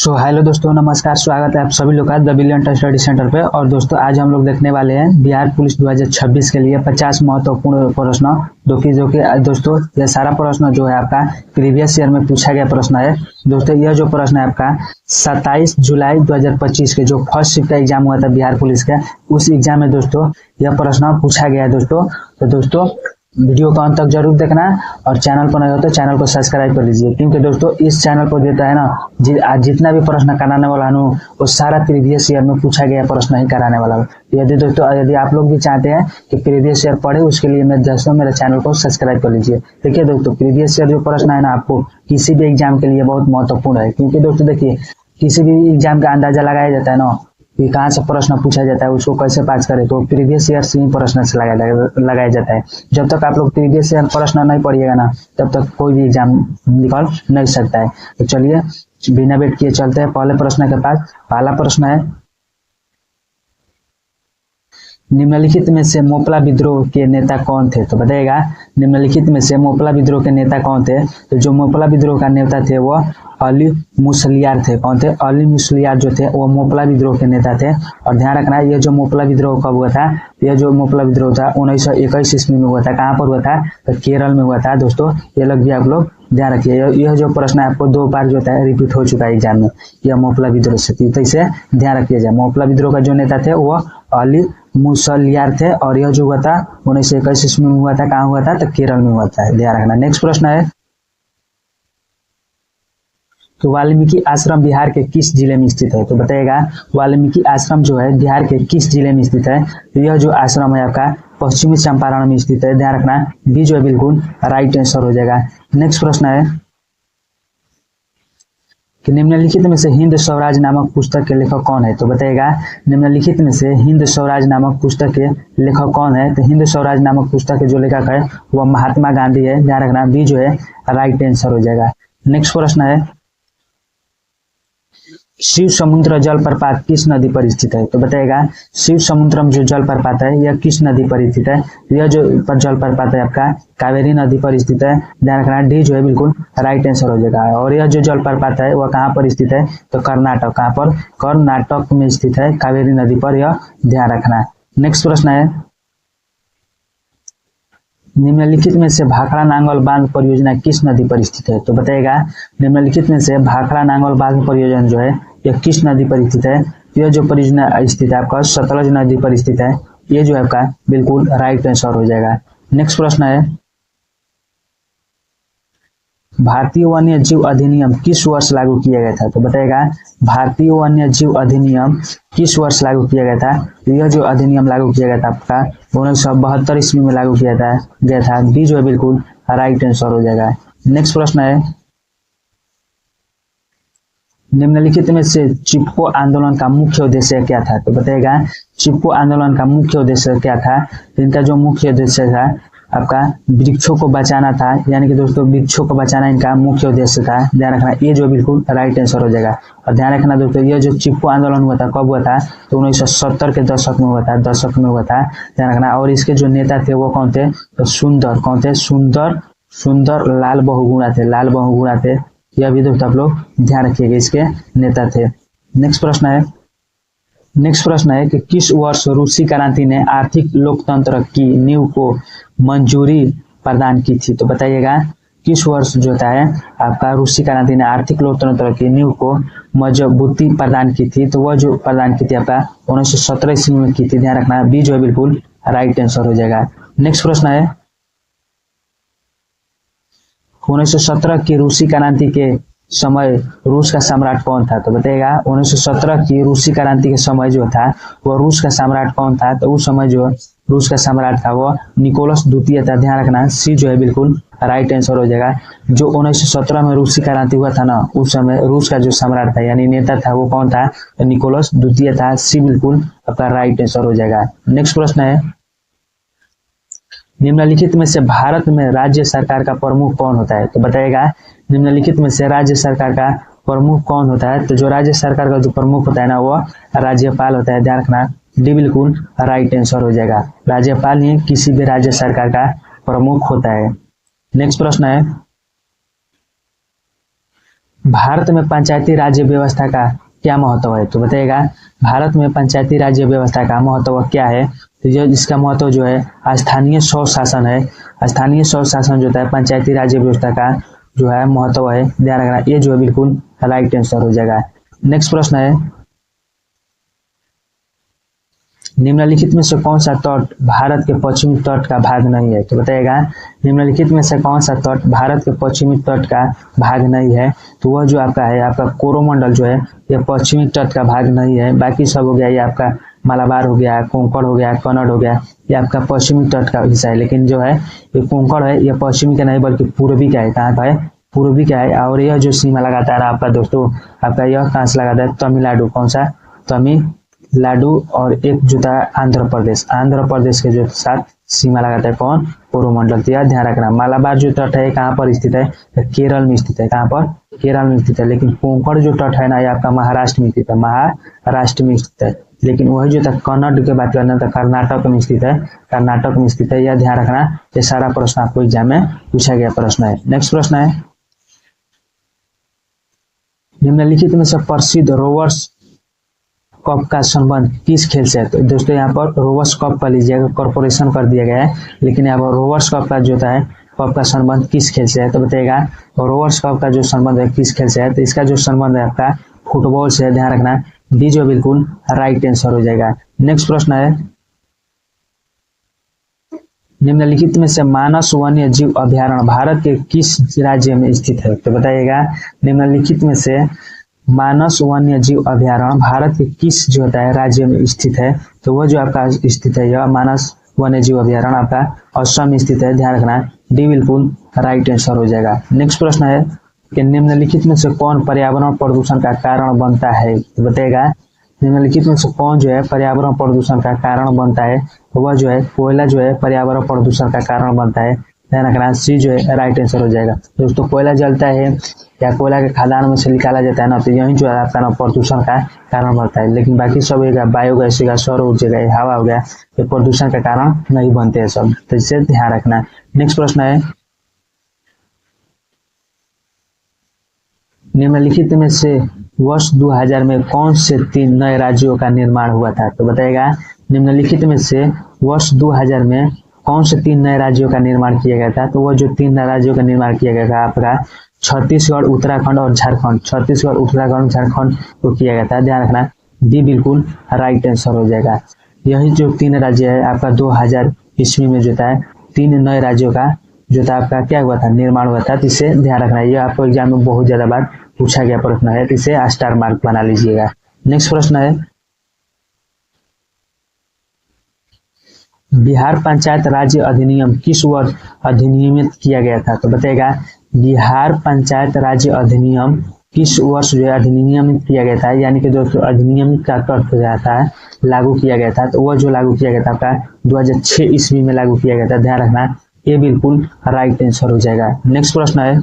Hello दोस्तों, नमस्कार। स्वागत है आप सभी लोग का द बिलियन स्टडी सेंटर पे। और दोस्तों आज हम लोग देखने वाले हैं बिहार पुलिस 2026 के लिए 50 महत्वपूर्ण प्रश्न, जो कि दोस्तों यह सारा प्रश्न जो है आपका प्रीवियस ईयर में पूछा गया प्रश्न है। दोस्तों यह जो प्रश्न है आपका 27 जुलाई 2025 के जो फर्स्ट शिफ्ट का एग्जाम हुआ था बिहार पुलिस का, उस एग्जाम में दोस्तों यह प्रश्न पूछा गया है दोस्तों। तो दोस्तों वीडियो को अंत तक जरूर देखना, और चैनल पर नए हो तो चैनल को सब्सक्राइब कर लीजिए, क्योंकि दोस्तों इस चैनल पर देता है ना आज जितना भी प्रश्न कराने वाला हूँ वो सारा प्रीवियस ईयर में पूछा गया प्रश्न ही कराने वाला हूँ। यदि दोस्तों यदि आप लोग भी चाहते हैं कि प्रीवियस ईयर पढ़े, उसके लिए मैं दोस्तों मेरे चैनल को सब्सक्राइब कर लीजिए। देखिए दोस्तों प्रीवियस ईयर जो प्रश्न है ना आपको किसी भी एग्जाम के लिए बहुत महत्वपूर्ण है, क्योंकि दोस्तों देखिए किसी भी एग्जाम का अंदाजा लगाया जाता है ना कि कहाँ से प्रश्न पूछा जाता है, उसको कैसे पास करे, तो प्रीवियस ईयर से ही प्रश्न से लगाया जाता है। जब तक आप लोग प्रीवियस ईयर प्रश्न नहीं पढ़िएगा ना, तब तक कोई भी एग्जाम निकल नहीं सकता है। तो चलिए बिना वेट किए चलते हैं पहले प्रश्न के पास। पहला प्रश्न है, निम्नलिखित में से मोपला विद्रोह के नेता कौन थे? तो बताइएगा निम्नलिखित में से मोपला विद्रोह के नेता कौन थे? तो जो मोपला विद्रोह का नेता थे वो अली मुसलियार थे। कौन थे? अली मुसलियार जो थे वो मोपला विद्रोह के नेता थे। और ध्यान रखना ये जो मोपला विद्रोह कब हुआ था, यह जो मोपला विद्रोह था 1921 ईस्वी में हुआ था। कहाँ पर हुआ था? तो केरल में हुआ था दोस्तों। ये लोग भी आप लोग ध्यान रखिए, यह जो प्रश्न आपको 2 बार जो है रिपीट हो चुका है एग्जाम में, यह मोपला विद्रोह से थी, तो इसे ध्यान रखिए। मोपला विद्रोह का जो नेता थे वो अली मुसलियार थे, और यह जो हुआ था 1921 ईस्वी में हुआ था। कहाँ हुआ था? तो केरल में हुआ था, ध्यान रखना। नेक्स्ट प्रश्न है, तो वाल्मीकि आश्रम बिहार के किस जिले में स्थित है? तो बताइएगा वाल्मीकि आश्रम जो है बिहार के किस जिले में स्थित है? तो यह जो आश्रम है आपका पश्चिमी चंपारण में स्थित है, ध्यान रखना। बी जो है बिल्कुल राइट आंसर हो जाएगा। नेक्स्ट प्रश्न है कि निम्नलिखित में से हिंद स्वराज नामक पुस्तक के लेखक कौन है? तो बताइएगा निम्नलिखित में से हिंद स्वराज नामक पुस्तक के लेखक कौन है? तो हिंद स्वराज नामक पुस्तक के जो लेखक है वह महात्मा गांधी है, ध्यान रखना। बी जो है राइट आंसर हो जाएगा। नेक्स्ट प्रश्न है, शिव समुद्र जलप्रपात किस नदी पर स्थित है? तो बताइएगा शिव समुद्रम जो जलप्रपात है यह किस नदी पर स्थित है? यह जो जलप्रपात है आपका कावेरी नदी पर स्थित है, ध्यान रखना। डी जो है बिल्कुल राइट आंसर हो जाएगा। और यह जो जलप्रपात है वह कहाँ पर स्थित है? तो कर्नाटक। कहाँ पर? कर्नाटक में स्थित है, कावेरी नदी पर, यह ध्यान रखना। नेक्स्ट प्रश्न है, निम्नलिखित में से भाखड़ा नांगल बांध परियोजना किस नदी पर स्थित है? तो बताइएगा निम्नलिखित में से भाखड़ा नांगल बांध परियोजना जो है यह किस नदी पर स्थित है? यह जो परियोजना स्थित है आपका सतलज नदी पर स्थित है। ये जो है आपका बिल्कुल राइट आंसर हो जाएगा। नेक्स्ट प्रश्न है, भारतीय वन्य जीव अधिनियम किस वर्ष लागू किया गया था? तो बताइएगा भारतीय वन्य जीव अधिनियम किस वर्ष लागू किया गया था? यह जो अधिनियम लागू किया गया था आपका 1972 ईस्वी में लागू किया गया था। बी जो है बिल्कुल राइट आंसर हो जाएगा। नेक्स्ट प्रश्न है, निम्नलिखित में से चिपको आंदोलन का मुख्य उद्देश्य क्या था? तो बताइएगा चिपको आंदोलन का मुख्य उद्देश्य क्या था? इनका जो मुख्य उद्देश्य था आपका वृक्षों को बचाना था, यानी कि दोस्तों वृक्षों को बचाना इनका मुख्य उद्देश्य था, ध्यान रखना। ये जो बिल्कुल राइट आंसर हो जाएगा। और ध्यान रखना दोस्तों यह जो चिपको आंदोलन हुआ था कब हुआ था? तो 1970 के दशक में हुआ था, ध्यान रखना। और इसके जो नेता थे वो कौन थे? तो सुंदर। कौन थे? सुंदर लाल बहुगुणा थे। यह भी दोस्तों आप लोग ध्यान रखिएगा, इसके नेता थे। नेक्स्ट प्रश्न है कि किस वर्ष रूसी क्रांति ने आर्थिक लोकतंत्र की नींव को मंजूरी प्रदान की थी? तो बताइएगा किस वर्ष जो होता है आपका रूसी क्रांति ने आर्थिक लोकतंत्र की नींव को मजबूती प्रदान की थी? तो वह जो प्रदान की थी आपका 1917 ईस्वी में की थी, ध्यान रखना। बी जो है बिल्कुल राइट आंसर हो जाएगा। नेक्स्ट प्रश्न है, 1917 की रूसी क्रांति के समय रूस का सम्राट कौन था? तो बताइएगा 1917 की रूसी क्रांति के समय जो था वो रूस का सम्राट कौन था? तो उस समय जो रूस का सम्राट था वो निकोलस द्वितीय था, ध्यान रखना। सी जो है बिल्कुल राइट आंसर हो जाएगा। जो 1917 में रूसी क्रांति हुआ था ना, उस समय रूस का जो सम्राट था यानी नेता था वो कौन था? तो निकोलस द्वितीय था। सी बिल्कुल आपका राइट आंसर हो जाएगा। नेक्स्ट प्रश्न है, निम्नलिखित में से भारत में राज्य सरकार का प्रमुख कौन होता है? तो बताइएगा निम्नलिखित में से राज्य सरकार का प्रमुख कौन होता है? तो जो राज्य सरकार का जो प्रमुख होता है ना वो राज्यपाल होता है, ध्यान रखना। डी बिल्कुल राइट आंसर हो जाएगा। राज्यपाल ही किसी भी राज्य सरकार का प्रमुख होता है। नेक्स्ट प्रश्न है, भारत में पंचायती राज्य व्यवस्था का क्या महत्व है? तो बताइएगा भारत में पंचायती राज्य व्यवस्था का महत्व क्या है? तो जो इसका महत्व जो है स्थानीय स्वशासन है। स्थानीय स्वशासन जो होता है पंचायती राज्य व्यवस्था का जो है महत्व है, ध्यान रखना। ये जो है बिल्कुल राइट आंसर हो जाएगा। नेक्स्ट प्रश्न है, निम्नलिखित में से कौन सा तट भारत के पश्चिमी तट का भाग नहीं है? तो बताइएगा निम्नलिखित में से कौन सा तट भारत के पश्चिमी तट का भाग नहीं है? तो वह जो आपका है आपका कोरोमंडल जो है यह पश्चिमी तट का भाग नहीं है। बाकी सब हो गया, ये आपका मालाबार हो गया, कोंकण हो गया, कन्नड़ हो गया, ये आपका पश्चिमी तट का हिस्सा है। लेकिन जो है ये कोंकण है यह पश्चिमी का नहीं बल्कि पूर्वी का है। कहाँ का है? पूर्वी का है। और यह जो सीमा लगाता है आपका दोस्तों आपका यह कहाँ से लगाता है? तमिलनाडु। कौन सा? तमिलनाडु। और एक जो था आंध्र प्रदेश, आंध्र प्रदेश के जो साथ सीमा लगाता है कौन? कोरोमंडल। तो यह ध्यान रखना। मालाबार जो तट है कहाँ पर स्थित है? केरल में स्थित है। कहाँ पर? केरल में स्थित है। लेकिन कोंकण जो तट है ना ये आपका महाराष्ट्र में स्थित है, महाराष्ट्र में स्थित है। लेकिन वही जो था कन्नड़ की बात करना तो कर्नाटक में स्थित है, कर्नाटक में स्थित है। यह ध्यान रखना। ये सारा प्रश्न आपको एग्जाम में पूछा गया प्रश्न है। नेक्स्ट प्रश्न है, निम्नलिखित में से प्रसिद्ध रोवर्स कप का संबंध किस खेल से है? तो दोस्तों यहाँ पर रोवर्स कप का लीजिएगा, कॉर्पोरेशन कर दिया गया है, लेकिन यहाँ पर रोवर्स कप का जो है कप का संबंध किस खेल से है? तो बताइएगा रोवर्स कप का जो संबंध है किस खेल से है? तो इसका जो संबंध है आपका फुटबॉल से है, ध्यान रखना। डी जो बिल्कुल राइट आंसर हो जाएगा। नेक्स्ट प्रश्न है, निम्नलिखित में से मानस वन्य जीव अभ्यारण्य भारत के किस राज्य में स्थित है? तो बताइएगा निम्नलिखित में से मानस वन्य जीव अभ्यारण्य भारत के किस जो होता है राज्य में स्थित है? तो वह जो आपका स्थित है यह मानस वन्य जीव अभ्यारण्य आपका असम में स्थित है, ध्यान रखना। डी बिल्कुल राइट आंसर हो जाएगा। नेक्स्ट प्रश्न है कि निम्नलिखित में से कौन पर्यावरण प्रदूषण का कारण बनता है? तो बताइएगा निम्नलिखित में से कौन जो है पर्यावरण प्रदूषण का कारण बनता है? तो वह जो है कोयला जो है पर्यावरण प्रदूषण का कारण बनता है, ध्यान रखना। सी जो है राइट आंसर हो जाएगा। दोस्तों कोयला जलता है या कोयला के खदान में से निकाला जाता है ना, तो यही जो है आपका ना प्रदूषण का कारण बनता है। लेकिन बाकी सब बायोगैस हो गया, सौर ऊर्जा का हवा हो गया, ये प्रदूषण का कारण नहीं बनते हैं सब, तो इसे ध्यान रखना। नेक्स्ट प्रश्न है, निम्नलिखित में से वर्ष 2000 में कौन से 3 नए राज्यों का निर्माण हुआ था? तो बताइएगा निम्नलिखित में से वर्ष 2000 में कौन से 3 नए राज्यों का निर्माण किया गया था? तो वह जो 3 नए राज्यों का निर्माण किया गया था आपका छत्तीसगढ़, उत्तराखंड और झारखंड। छत्तीसगढ़, उत्तराखंड, झारखंड को किया गया था, ध्यान रखना। डी बिल्कुल राइट आंसर हो जाएगा। यही जो 3 राज्य है आपका 2000 ईस्वी में जो था 3 नए राज्यों का जो था आपका क्या हुआ था? निर्माण हुआ था। तो इसे ध्यान रखना। ये आपको एग्जाम में बहुत ज्यादा बार पूछा गया प्रश्न है, तो इसे स्टार मार्क बना लीजिएगा। नेक्स्ट प्रश्न है, बिहार पंचायत राज्य अधिनियम किस वर्ष अधिनियमित किया गया था? तो बताइएगा बिहार पंचायत राज्य अधिनियम किस वर्ष जो है अधिनियमित किया गया था? यानी कि दोस्तों अधिनियमित का अर्थ हो जाता है लागू किया गया था। तो वह जो लागू किया गया था आपका 2006 ईस्वी में लागू किया गया था, ध्यान रखना। ये बिल्कुल राइट आंसर हो जाएगा। नेक्स्ट प्रश्न है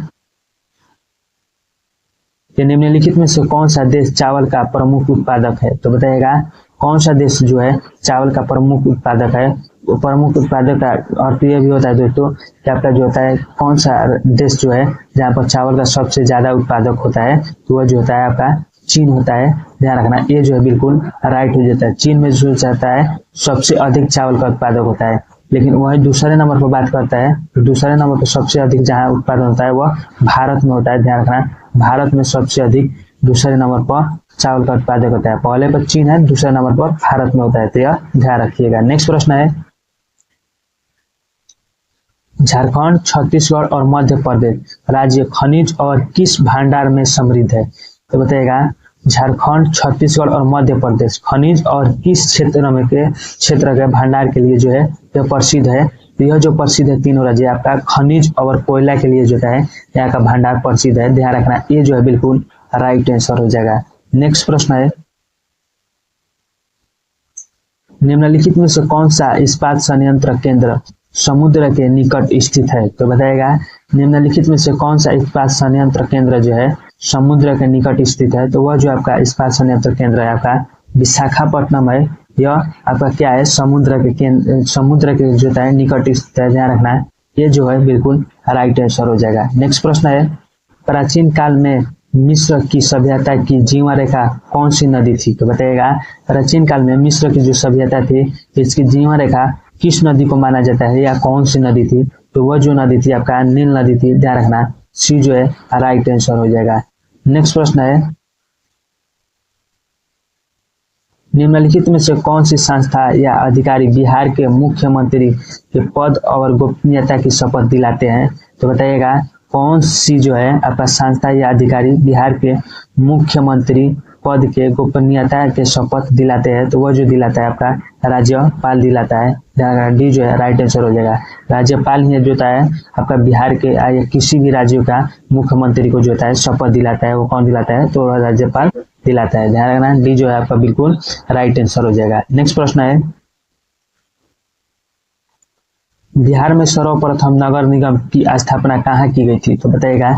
कि निम्नलिखित में से कौन सा देश चावल का प्रमुख उत्पादक है? तो बताइएगा कौन सा देश जो है चावल का प्रमुख उत्पादक है? प्रमुख उत्पादक का अर्थ यह भी होता है दोस्तों कि आपका जो होता है कौन सा देश जो है जहाँ पर चावल का सबसे ज्यादा उत्पादक होता है, तो वह जो होता है आपका चीन होता है, ध्यान रखना। ये जो है बिल्कुल राइट हो जाता है। चीन में जो चाहता है सबसे अधिक चावल का उत्पादक होता है, लेकिन वही दूसरे नंबर पर बात करता है तो दूसरे नंबर पर सबसे अधिक जहाँ उत्पादन होता है वह भारत में होता है, ध्यान रखना। भारत में सबसे अधिक दूसरे नंबर पर चावल का उत्पादक होता है। पहले पर चीन है, दूसरे नंबर पर भारत में होता है, तो यह ध्यान रखिएगा। नेक्स्ट प्रश्न है, झारखंड, छत्तीसगढ़ और मध्य प्रदेश राज्य खनिज और किस भंडार में समृद्ध है? तो बताइएगा झारखंड, छत्तीसगढ़ और मध्य प्रदेश खनिज और किस क्षेत्र के भंडार के लिए जो है यह प्रसिद्ध है? तो यह जो प्रसिद्ध है तीनों राज्य आपका खनिज और कोयला के लिए जो है यहाँ का भंडार प्रसिद्ध है, ध्यान रखना। ये जो है बिल्कुल राइट आंसर हो जाएगा। नेक्स्ट प्रश्न है, निम्नलिखित में से कौन सा इस्पात संयंत्र केंद्र समुद्र के निकट स्थित है? तो बताइएगा निम्नलिखित में से कौन सा इस्पात संयंत्र केंद्र जो है समुद्र के निकट स्थित है? तो वह जो आपका इस्पात संयंत्र केंद्र है आपका विशाखापट्टनम है। यह आपका क्या है? समुद्र के जो है निकट स्थित है, ध्यान रखना। ये जो है बिल्कुल राइट आंसर हो जाएगा। नेक्स्ट प्रश्न है, प्राचीन काल में मिस्र की सभ्यता की जीवन रेखा कौन सी नदी थी? तो बताइएगा प्राचीन काल में मिस्र की जो सभ्यता थी इसकी जीवन रेखा किस नदी को माना जाता है या कौन सी नदी थी? तो वह जो नदी थी आपका नील नदी थी। ध्यान रखना सी जो है राइट आंसर हो जाएगा। नेक्स्ट प्रश्न है, निम्नलिखित में से कौन सी संस्था या अधिकारी बिहार के मुख्यमंत्री के पद और गोपनीयता की शपथ दिलाते हैं? तो बताइएगा कौन सी जो है आपका संस्था या अधिकारी बिहार के मुख्यमंत्री पद के गोपनीयता के शपथ दिलाते हैं? तो वह जो दिलाता है आपका राज्यपाल दिलाता है। डी जो है राइट आंसर हो जाएगा। राज्यपाल ही जो होता है आपका बिहार के या किसी भी राज्य का मुख्यमंत्री को जो होता है शपथ दिलाता है। वो कौन दिलाता है? तो राज्यपाल दिलाता है। ध्यान रखना डी जो है आपका बिल्कुल राइट आंसर हो जाएगा। नेक्स्ट प्रश्न है, बिहार में सर्वप्रथम नगर निगम की स्थापना कहाँ की गई थी? तो बताइएगा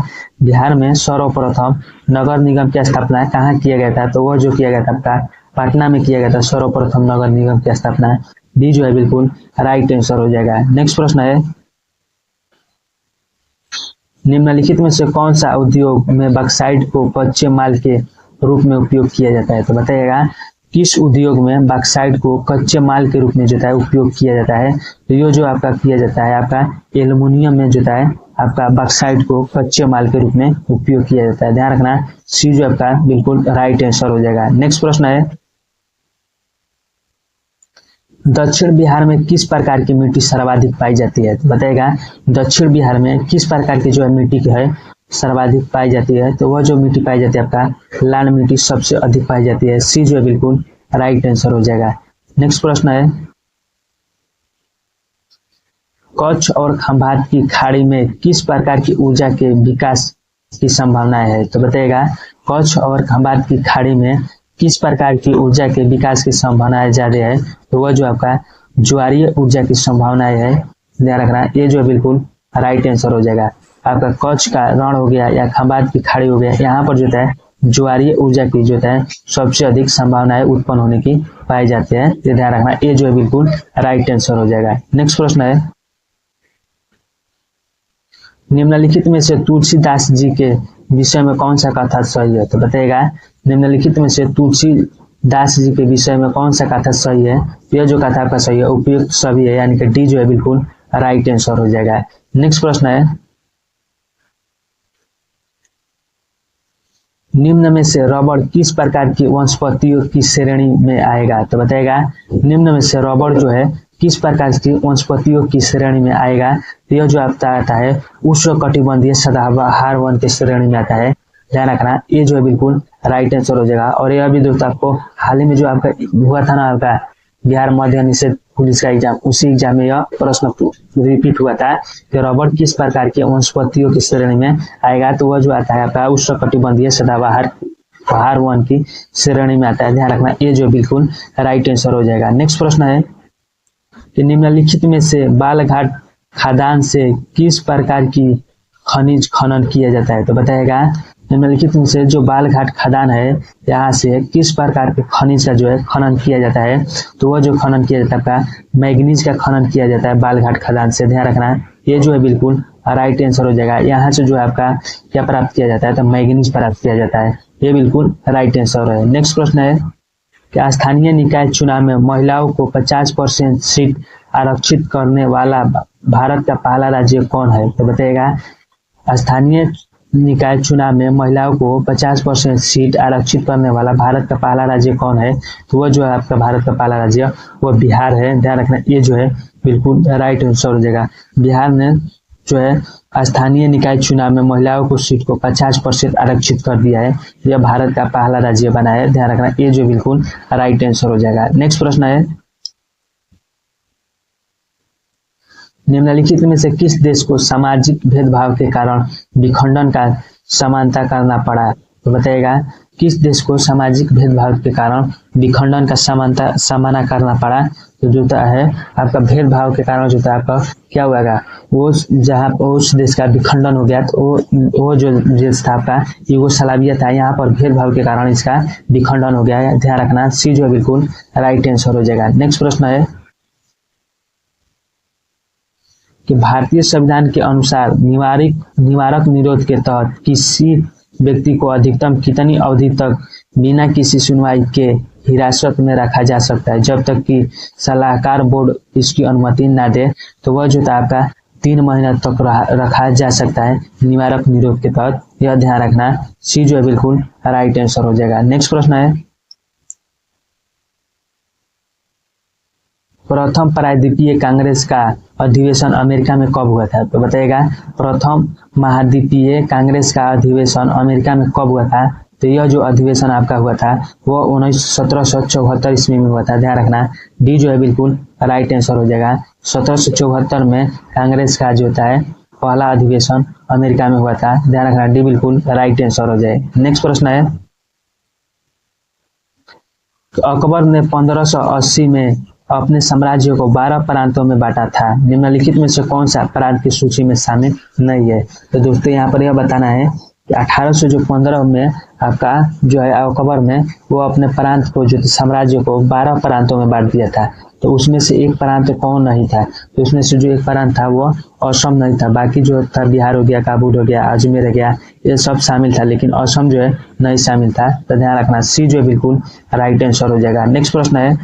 बिहार में सर्वप्रथम नगर निगम की स्थापना कहाँ किया गया था? तो वह जो किया गया था आपका पटना में किया गया था सर्वप्रथम नगर निगम की स्थापना। डी जो है बिल्कुल राइट आंसर हो जाएगा। नेक्स्ट प्रश्न है, निम्नलिखित में से कौन सा उद्योग में बॉक्साइट को कच्चे माल के रूप में उपयोग किया जाता है? तो बताइएगा किस उद्योग में बॉक्साइट को कच्चे माल के रूप में जो है उपयोग किया जाता है? तो ये जो आपका किया जाता है आपका एल्युमिनियम में जो है आपका बॉक्साइट को कच्चे माल के रूप में उपयोग किया जाता है। ध्यान रखना सी जो आपका बिल्कुल राइट आंसर हो जाएगा। नेक्स्ट प्रश्न है, दक्षिण बिहार में किस प्रकार की मिट्टी सर्वाधिक पाई जाती है? तो बताइएगा दक्षिण बिहार में किस प्रकार की जो है मिट्टी है सर्वाधिक पाई जाती है? तो वह जो मिट्टी पाई जाती है आपका लाल मिट्टी सबसे अधिक पाई जाती है। सी जो है बिल्कुल राइट आंसर हो जाएगा। नेक्स्ट प्रश्न है, कच्छ और खंभात की खाड़ी में किस प्रकार की ऊर्जा के विकास की संभावनाएं है? तो बताइएगा कच्छ और खंभात की खाड़ी में किस प्रकार की ऊर्जा के विकास की संभावनाएं ज्यादा है? तो वह जो आपका ज्वारीय ऊर्जा की संभावनाएं है। ध्यान रखना ये जो है बिल्कुल राइट आंसर हो जाएगा। आपका कच्छ का रण हो गया या खंभात की खाड़ी हो गया, यहाँ पर जो है ज्वारीय ऊर्जा की जो है सबसे अधिक संभावनाएं उत्पन्न होने की पाई जाती है। ये ध्यान रखना ये जो है बिल्कुल राइट आंसर हो जाएगा। नेक्स्ट प्रश्न है, निम्नलिखित में से तुलसीदास जी के विषय में कौन सा कथा सही है? तो बताइएगा निम्नलिखित में से तुलसीदास जी के विषय में कौन सा कथा सही है? यह जो कथा आपका सही है उपयुक्त सभी है, यानी कि डी जो है बिल्कुल राइट आंसर हो जाएगा। नेक्स्ट प्रश्न है, निम्न में से रबड़ किस प्रकार की वनस्पतियों की श्रेणी में आएगा? तो बताइएगा निम्न में से रबड़ जो है किस प्रकार की वनस्पतियों की श्रेणी में आएगा? तो यह जो आपका आता है उष्णकटिबंधीय सदाबहार वन के श्रेणी में आता है। ध्यान रखना ये जो है बिल्कुल राइट आंसर हो जाएगा। और यह भी दोस्तों आपको हाल ही में जो आपका हुआ था ना आपका बिहार मध्य निषेध पुलिस का एग्जाम, उसी एग्जाम में यह प्रश्न रिपीट हुआ था कि रबड़ किस प्रकार के वनस्पतियों की श्रेणी में आएगा? तो वह जो आता है आपका उष्णकटिबंधीय सदाबहार वन की श्रेणी में आता है। ध्यान रखना ये जो बिल्कुल राइट आंसर हो जाएगा। नेक्स्ट प्रश्न है कि निम्नलिखित में से बालघाट खदान से किस प्रकार की खनिज खनन किया जाता है? तो बताइएगा निम्नलिखित में से जो बालघाट खदान है यहाँ से किस प्रकार के खनिज का जो है खनन किया जाता है? तो वह जो खनन किया जाता है आपका मैग्नीज का खनन किया जाता है बालघाट खदान से। ध्यान रखना ये जो है बिल्कुल राइट आंसर हो जाएगा। यहाँ से जो है आपका क्या प्राप्त किया जाता है? तो मैग्नीज प्राप्त किया जाता है। ये बिल्कुल राइट आंसर है। नेक्स्ट प्रश्न है कि स्थानीय निकाय चुनाव में महिलाओं को 50% सीट आरक्षित करने वाला भारत का पहला राज्य कौन है? तो बताइएगा स्थानीय निकाय चुनाव में महिलाओं को 50% सीट आरक्षित करने वाला भारत का पहला राज्य कौन है? तो वह जो है आपका भारत का पहला राज्य वह बिहार है। ध्यान रखना ये जो है बिल्कुल राइट आंसर हो जाएगा। बिहार ने जो है स्थानीय निकाय चुनाव में महिलाओं को सीट को 50% आरक्षित कर दिया है। यह भारत का पहला राज्य बना है। ध्यान रखना ये जो बिल्कुल राइट आंसर हो जाएगा। नेक्स्ट प्रश्न है, निम्नलिखित में से किस देश को सामाजिक भेदभाव के कारण विखंडन का समानता करना पड़ा? तो बताइएगा किस देश को सामाजिक भेदभाव के कारण विखंडन का सामना करना पड़ा? तो जो है आपका भेदभाव के कारण जो था आपका क्या हुआ, वो जहाँ उस देश का विखंडन हो गया तो वो जो देश था आपका यूगोस्लाविया था, यहाँ पर भेदभाव के कारण इसका विखंडन हो गया है। ध्यान रखना सी जो बिल्कुल राइट आंसर हो जाएगा। नेक्स्ट प्रश्न है कि भारतीय संविधान के अनुसार निवारक निरोध के तहत व्यक्ति को अधिकतम कितनी अवधि तक बिना किसी सुनवाई के हिरासत में रखा जा सकता है जब तक कि सलाहकार बोर्ड इसकी अनुमति ना दे। तो वह जो था आपका 3 महीना तक रखा जा सकता है निवारक निरोध के तहत। यह ध्यान रखना, सी जो है बिल्कुल राइट आंसर हो जाएगा। नेक्स्ट प्रश्न है, प्रथम प्रायद्वीपीय कांग्रेस का अधिवेशन अमेरिका में कब हुआ था? तो बताइएगा प्रथम महाद्वीपीय कांग्रेस का अधिवेशन अमेरिका में कब हुआ था? तो यह जो अधिवेशन आपका हुआ था वो 1774 ईस्वी में हुआ था। ध्यान रखना, डी जो है बिल्कुल राइट आंसर हो जाएगा। 1774 में कांग्रेस का जो होता है पहला अधिवेशन अमेरिका में हुआ था। ध्यान रखना, डी बिल्कुल राइट आंसर हो जाए। नेक्स्ट प्रश्न है, अकबर ने 1580 में अपने साम्राज्य को 12 प्रांतों में बांटा था। निम्नलिखित में से कौन सा प्रांत की सूची में शामिल नहीं है? तो दोस्तों यहाँ पर यह बताना है कि 1815 में आपका जो है अकबर ने वो अपने प्रांत को जो साम्राज्य को 12 प्रांतों में बांट दिया था। तो उसमें से एक प्रांत कौन नहीं था? तो उसमें से जो एक प्रांत था वो असम नहीं था। बाकी जो था बिहार हो गया, काबुल हो गया, अजमेर हो गया, ये सब शामिल था, लेकिन असम जो है नहीं शामिल था। तो ध्यान रखना, सी जो है बिल्कुल राइट आंसर हो जाएगा। नेक्स्ट प्रश्न है,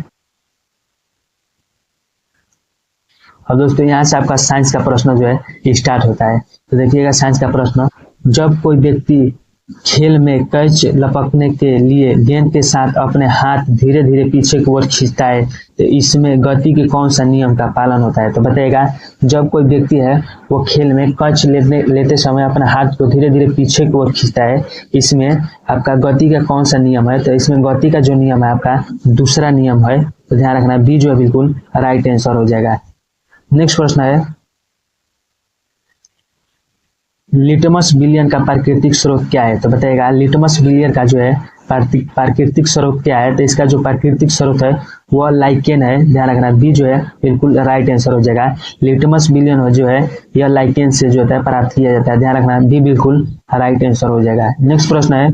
और दोस्तों यहाँ से आपका साइंस का प्रश्न जो है स्टार्ट होता है। तो देखिएगा साइंस का प्रश्न, जब कोई व्यक्ति खेल में कैच लपकने के लिए गेंद के साथ अपने हाथ धीरे धीरे पीछे की ओर खींचता है तो इसमें गति के कौन सा नियम का पालन होता है? तो बताइएगा जब कोई व्यक्ति है वो खेल में कैच लेते समय अपने हाथ को धीरे धीरे पीछे की ओर खींचता है, इसमें आपका गति का कौन सा नियम है? तो इसमें गति का जो नियम है आपका दूसरा नियम है। तो ध्यान रखना, बी जो है बिल्कुल राइट आंसर हो जाएगा। नेक्स्ट प्रश्न है, लिटमस विलियन का प्राकृतिक स्रोत क्या है? तो बताइएगा लिटमस विलियन का जो है प्राकृतिक स्रोत क्या है? तो इसका जो प्राकृतिक स्रोत है वह लाइकेन है। ध्यान रखना, बी जो है बिल्कुल राइट आंसर हो जाएगा। लिटमस विलियन जो है यह लाइकेन से जो होता है प्राप्त किया जाता है। ध्यान रखना, बी बिल्कुल राइट आंसर हो जाएगा। नेक्स्ट प्रश्न है,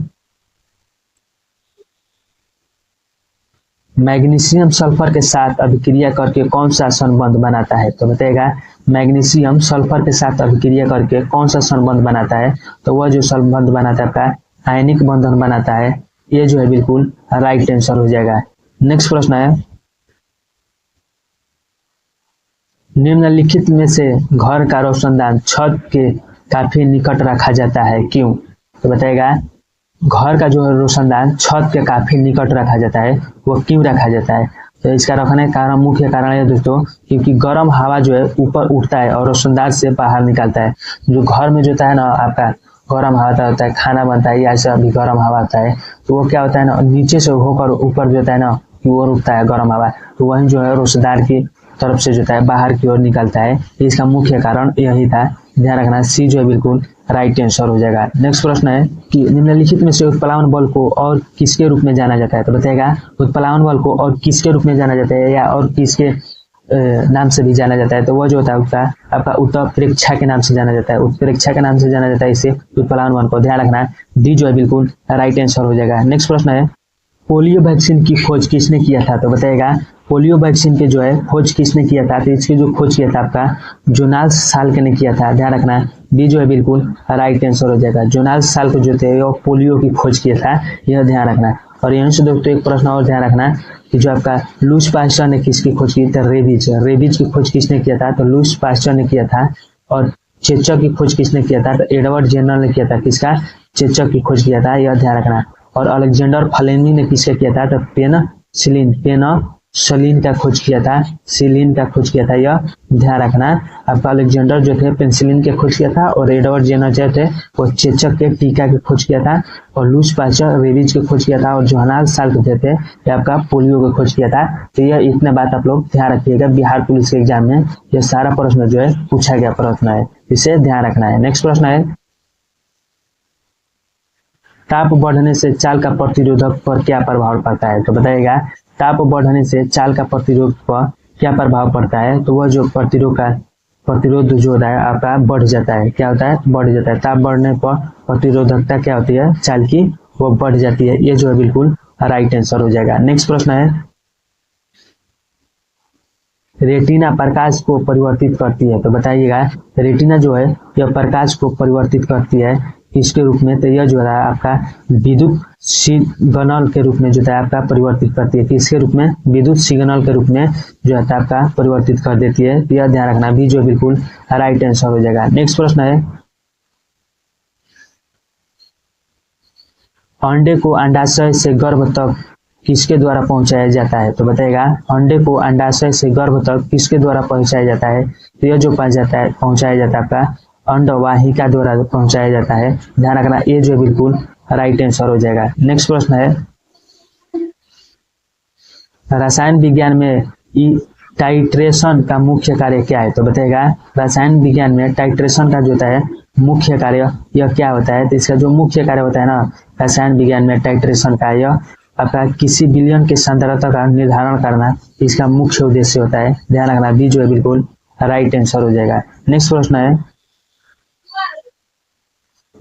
मैग्नीशियम सल्फर के साथ अभिक्रिया करके कौन सा संबंध बनाता है? तो बताइएगा मैग्नीशियम सल्फर के साथ अभिक्रिया करके कौन सा संबंध बनाता है? तो वह जो संबंध बनाता है आपका आयनिक बंधन बनाता है। ये जो है बिल्कुल राइट आंसर हो जाएगा। नेक्स्ट प्रश्न है, निम्नलिखित में से घर का रोशनदान छत के काफी निकट रखा जाता है, क्यों? तो बताइएगा घर का जो है रोशनदान छत के काफी निकट रखा जाता है, वो क्यों रखा जाता है? तो इसका रखने का कारण, मुख्य कारण है दोस्तों, क्योंकि गर्म हवा जो है ऊपर उठता है और रोशनदान से बाहर निकलता है। जो घर में जो होता है ना आपका गर्म हवा होता है, खाना बनता है, ऐसा भी गर्म हवा होता है, तो वो क्या होता है ना नीचे से होकर ऊपर जो होता है ना की ओर उठता है गर्म हवा, तो वही जो है रोशनदान की तरफ से जो है बाहर की ओर निकलता है। इसका मुख्य कारण यही था। ध्यान रखना, सी जो है बिल्कुल राइट आंसर हो जाएगा। नेक्स्ट प्रश्न है कि निम्नलिखित में से उत्प्लावन बल को और किसके रूप में जाना जाता है? तो बताइएगा उत्प्लावन बल को और किसके रूप में जाना जाता है या और किसके नाम से भी जाना जाता है? तो वह जो होता है उसका आपका उत्प्रेक्षा के नाम से जाना जाता है। उत्प्रेक्षा के नाम से जाना जाता है इसे उत्प्लावन बल को। ध्यान रखना, डी जो है बिल्कुल राइट आंसर हो जाएगा। नेक्स्ट प्रश्न है, पोलियो वैक्सीन की खोज किसने किया था? तो बताइएगा पोलियो वैक्सीन के जो है खोज किसने किया था? तो इसकी जो खोज किया था आपका जोनास साल्क ने किया था। ध्यान रखना, बी जो है बिल्कुल राइट आंसर हो जाएगा। जोनास साल्क जो थे वो पोलियो की खोज किया था, यह ध्यान रखना। और यहीं से दोस्तों एक प्रश्न और ध्यान रखना कि जो आपका लुईस पास्चर ने किसकी खोज की थी? रेबीज की खोज किसने किया था? तो लुईस पास्चर ने किया था। और चेचक की खोज किसने किया था? तो एडवर्ड जेनर ने किया था। किसका? चेचक की खोज किया था, यह ध्यान रखना। और अलेक्जेंडर फ्लेमिंग ने किसका किया था? तो पेनिसिलिन का खोज किया था, सिलिन का खोज किया था, यह ध्यान रखना। आपका अलेक्जेंडर जो थे पेनिसिलिन के खोज किया था और एडवर्ड जेनर जो थे वो चेचक के टीका के खोज किया था और लुईस पास्चर रेबीज के खोज किया था और जोनास साल्क जो थे ये आपका पोलियो के खोज किया था। तो यह इतना बात आप लोग ध्यान रखिएगा, बिहार पुलिस के एग्जाम में यह सारा प्रश्न जो है पूछा गया प्रश्न है, इसे ध्यान रखना है। नेक्स्ट प्रश्न है, ताप बढ़ने से चाल का प्रतिरोधक पर क्या प्रभाव पड़ता है? तो बताइएगा ताप बढ़ने से चाल का प्रतिरोध पर क्या प्रभाव पड़ता है? तो वह जो प्रतिरोध जो होता है आपका बढ़ जाता है। क्या होता है? बढ़ जाता है। ताप बढ़ने पर प्रतिरोधकता क्या होती है चाल की? वो बढ़ जाती है। ये जो है बिल्कुल राइट आंसर हो जाएगा। नेक्स्ट प्रश्न है, रेटिना प्रकाश को परिवर्तित करती है। तो बताइएगा रेटिना जो है यह प्रकाश को परिवर्तित करती है, किसके रूप में, तो यह जो है आपका विद्युत सिग्नल के रूप में जो है आपका परिवर्तित करती है। किसके रूप में, विद्युत सिग्नल के रूप में जो है आपका परिवर्तित कर देती है। तो यह ध्यान रखना भी जो बिल्कुल राइट आंसर हो जाएगा। नेक्स्ट प्रश्न है, अंडे को अंडाशय से गर्भ तक किसके द्वारा पहुंचाया जाता है, तो बताएगा अंडे को अंडाशय से गर्भ तक किसके द्वारा पहुंचाया जाता है। तो यह जो पहुंचाया जाता है आपका अंडवाहिका द्वारा पहुंचाया जाता है। ध्यान रखना ये जो बिल्कुल राइट आंसर हो जाएगा। नेक्स्ट प्रश्न है, रसायन विज्ञान में टाइट्रेशन का मुख्य कार्य क्या है, तो बताएगा रसायन विज्ञान में टाइट्रेशन का जो होता है मुख्य कार्य यह क्या होता है। तो इसका जो मुख्य कार्य होता है ना रसायन विज्ञान में टाइट्रेशन का, यह आपका किसी विलयन की सांद्रता का निर्धारण करना इसका मुख्य उद्देश्य होता है। ध्यान रखना बी जो है बिल्कुल राइट आंसर हो जाएगा। नेक्स्ट प्रश्न है,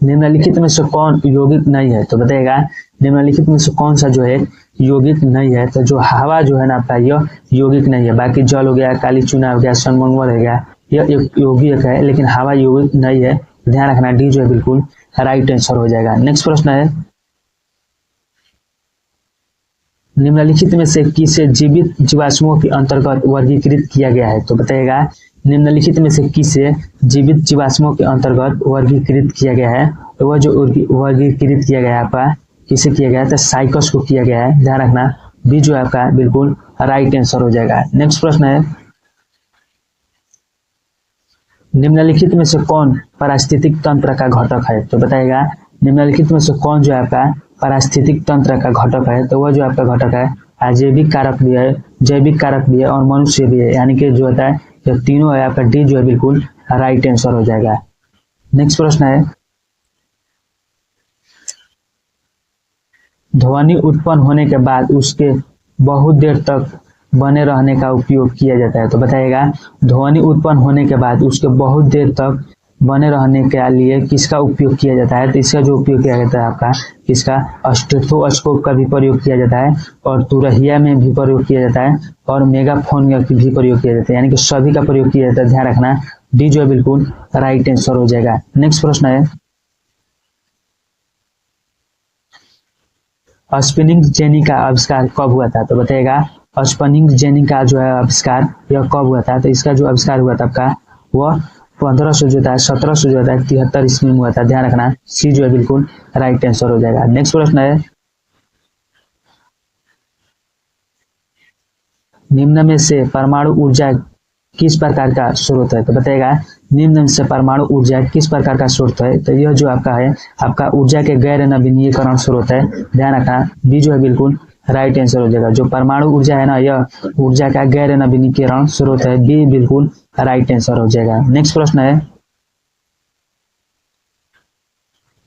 निम्नलिखित में से कौन यौगिक नहीं है, तो बताएगा निम्नलिखित में से कौन सा जो है यौगिक नहीं है। तो जो हवा जो है ना आपका यह यौगिक नहीं है। बाकी जल हो गया, काली चूना हो गया, सनमंगल हो गया, यह एक यौगिक है, लेकिन हवा यौगिक नहीं है। ध्यान रखना डी जो है बिल्कुल राइट आंसर हो जाएगा। नेक्स्ट प्रश्न है, निम्नलिखित में से किसे जीवित जीवाश्मों के अंतर्गत वर्गीकृत किया गया है, तो बताइएगा निम्नलिखित में से किसे जीवित जीवाश्मों के अंतर्गत वर्गीकृत किया गया है। तो वह जो वर्गीकृत किया गया है आपका किसे किया गया है, तो साइकस को किया गया है। ध्यान रखना बी जो है आपका बिल्कुल राइट आंसर हो जाएगा। नेक्स्ट प्रश्न है, निम्नलिखित में से कौन पारिस्थितिक तंत्र का घटक है, तो बताइएगा निम्नलिखित में से कौन जो है आपका पारिस्थितिक तंत्र का घटक है। तो वह जो आपका घटक है अजैविक कारक भी है, जैविक कारक भी है और मनुष्य भी है, यानी कि जो होता है जब तीनों है आपका डी जो है बिल्कुल राइट आंसर हो जाएगा। नेक्स्ट प्रश्न है, ध्वनि उत्पन्न होने के बाद उसके बहुत देर तक बने रहने का उपयोग किया जाता है। तो बताइएगा ध्वनि उत्पन्न होने के बाद उसके बहुत देर तक बने रहने के लिए किसका उपयोग किया जाता है। तो इसका जो उपयोग किया जाता है आपका किसका स्टेथोस्कोप का भी प्रयोग किया जाता है और तुरहिया में भी प्रयोग किया जाता है और मेगाफोन का भी प्रयोग किया जाता है, यानी कि सभी का प्रयोग किया जाता है। ध्यान रखना डी जो है बिल्कुल राइट आंसर हो जाएगा। नेक्स्ट प्रश्न है, स्पिनिंग जेनी का आविष्कार कब हुआ था। तो बताइएगा स्पिनिंग जेनी का जो है आविष्कार यह कब हुआ था। तो इसका जो आविष्कार हुआ था आपका वह 1500 जो था 1700 जो था 73 ईस्वी में हुआ था। ध्यान रखना सी जो है बिल्कुल राइट आंसर हो जाएगा। नेक्स्ट प्रश्न है, निम्न में से परमाणु ऊर्जा किस प्रकार का स्रोत है। तो बताइएगा निम्न में से परमाणु ऊर्जा किस प्रकार का स्रोत है। तो यह जो आपका है आपका ऊर्जा के गैर नवीनीकरण स्रोत है। ध्यान रखना बी जो है बिल्कुल राइट आंसर हो जाएगा। जो परमाणु ऊर्जा है ना यह ऊर्जा का गैर नवीनीकरण स्रोत है। बी बिल्कुल राइट आंसर हो जाएगा। नेक्स्ट प्रश्न है,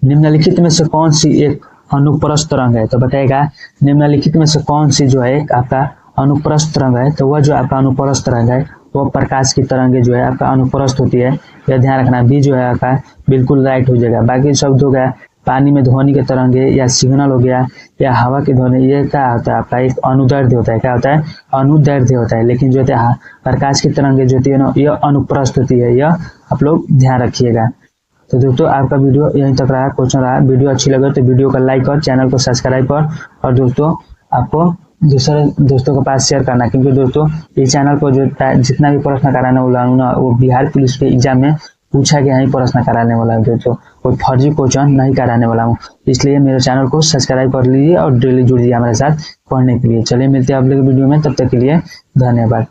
निम्नलिखित में से कौन सी एक अनुप्रस्थ तरंग है। तो बताइएगा निम्नलिखित में से कौन सी जो है आपका अनुप्रस्थ तरंग है। तो वह जो आपका अनुप्रस्थ तरंग है वह प्रकाश की तरंगे जो है आपका अनुप्रस्थ होती है। यह ध्यान रखना बी जो है आपका बिल्कुल राइट हो जाएगा। बाकी शब्द हो गया पानी में ध्वनि के तरंगे या सिग्नल हो गया या हवा की ध्वनि, ये क्या होता है आपका एक अनुदैर्ध्य होता है। क्या होता है अनुदैर्ध्य होता है। लेकिन जो होता है प्रकाश की तरंगे जो होती है ना यह अनुप्रस्थ होती है। यह आप लोग ध्यान रखिएगा। तो दोस्तों आपका वीडियो यहीं तक रहा, क्वेश्चन रहा। वीडियो अच्छी लगे तो वीडियो को लाइक और चैनल को सब्सक्राइब कर और दोस्तों आपको दूसरे दोस्तों के पास शेयर करना, क्योंकि दोस्तों इस चैनल को जो जितना भी प्रश्न कराने वाला हूँ ना वो बिहार पुलिस के एग्जाम में पूछा गया ही प्रश्न कराने वाला है। दोस्तों कोई फर्जी क्वेश्चन नहीं कराने वाला हूँ, इसलिए मेरे चैनल को सब्सक्राइब कर लीजिए और डेली जुड़ जाइए हमारे साथ पढ़ने के लिए। चलिए मिलते हैं आप लोग वीडियो में, तब तक के लिए धन्यवाद।